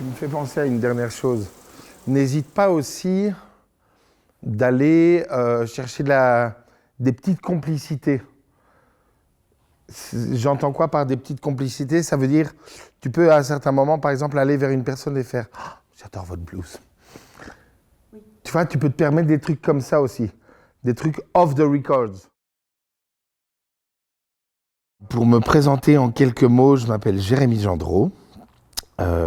Tu me fais penser à une dernière chose. N'hésite pas aussi d'aller chercher des petites complicités. J'entends quoi par des petites complicités? Ça veut dire, tu peux à un certain moment, par exemple, aller vers une personne et faire oh, « J'adore votre blouse ». Tu vois, tu peux te permettre des trucs comme ça aussi. Des trucs off the records. Pour me présenter en quelques mots, je m'appelle Jérémy Gendreau.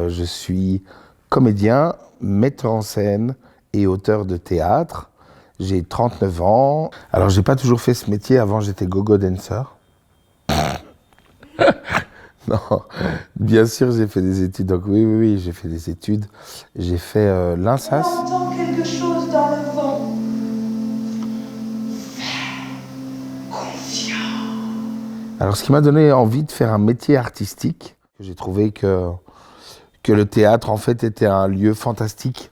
Je suis comédien, metteur en scène et auteur de théâtre. J'ai 39 ans. Alors, j'ai pas toujours fait ce métier. Avant, j'étais go-go dancer. Non, bien sûr, j'ai fait des études. Donc oui, j'ai fait des études. J'ai fait l'INSAS. On entend quelque chose dans le vent. Confiant. Alors, ce qui m'a donné envie de faire un métier artistique, j'ai trouvé que le théâtre, en fait, était un lieu fantastique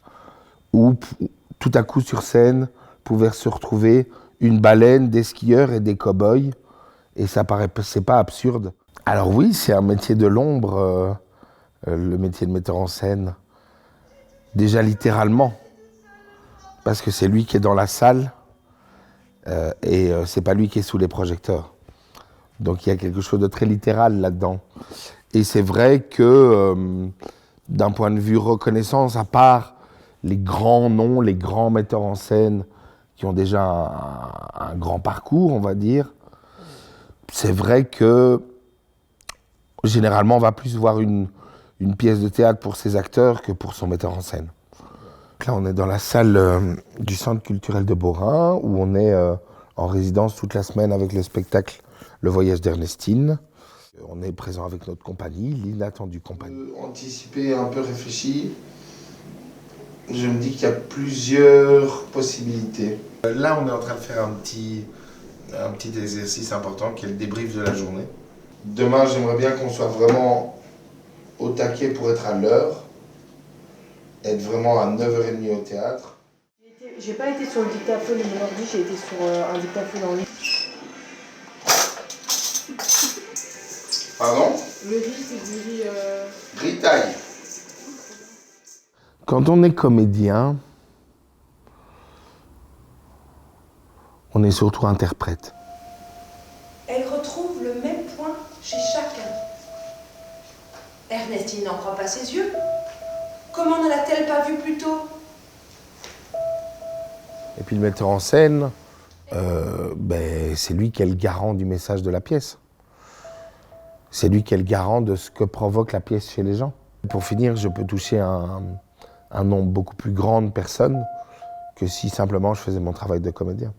où, tout à coup, sur scène, pouvaient se retrouver une baleine, des skieurs et des cow-boys. Et ça paraissait pas absurde. Alors oui, c'est un métier de l'ombre, le métier de metteur en scène. Déjà littéralement. Parce que c'est lui qui est dans la salle et c'est pas lui qui est sous les projecteurs. Donc il y a quelque chose de très littéral là-dedans. Et c'est vrai que d'un point de vue reconnaissance, à part les grands noms, les grands metteurs en scène qui ont déjà un grand parcours, on va dire, c'est vrai que généralement on va plus voir une pièce de théâtre pour ses acteurs que pour son metteur en scène. Là on est dans la salle du Centre culturel de Beaurain où on est en résidence toute la semaine avec le spectacle Le Voyage d'Ernestine. On est présent avec notre compagnie, l'inattendue compagnie. Anticipé, un peu réfléchi, je me dis qu'il y a plusieurs possibilités. Là, on est en train de faire un petit exercice important qui est le débrief de la journée. Demain, j'aimerais bien qu'on soit vraiment au taquet pour être à l'heure, être vraiment à 9h30 au théâtre. J'ai pas été sur le dictaphone de mon ordi, j'ai été sur un dictaphone en ligne. Pardon? Le riz, c'est du riz... Gritaille. Quand on est comédien, on est surtout interprète. Elle retrouve le même point chez chacun. Ernestine n'en croit pas ses yeux. Comment ne l'a-t-elle pas vu plus tôt? Et puis le metteur en scène, c'est lui qui est le garant du message de la pièce. C'est lui qui est le garant de ce que provoque la pièce chez les gens. Pour finir, je peux toucher un nombre beaucoup plus grand de personnes que si simplement je faisais mon travail de comédien.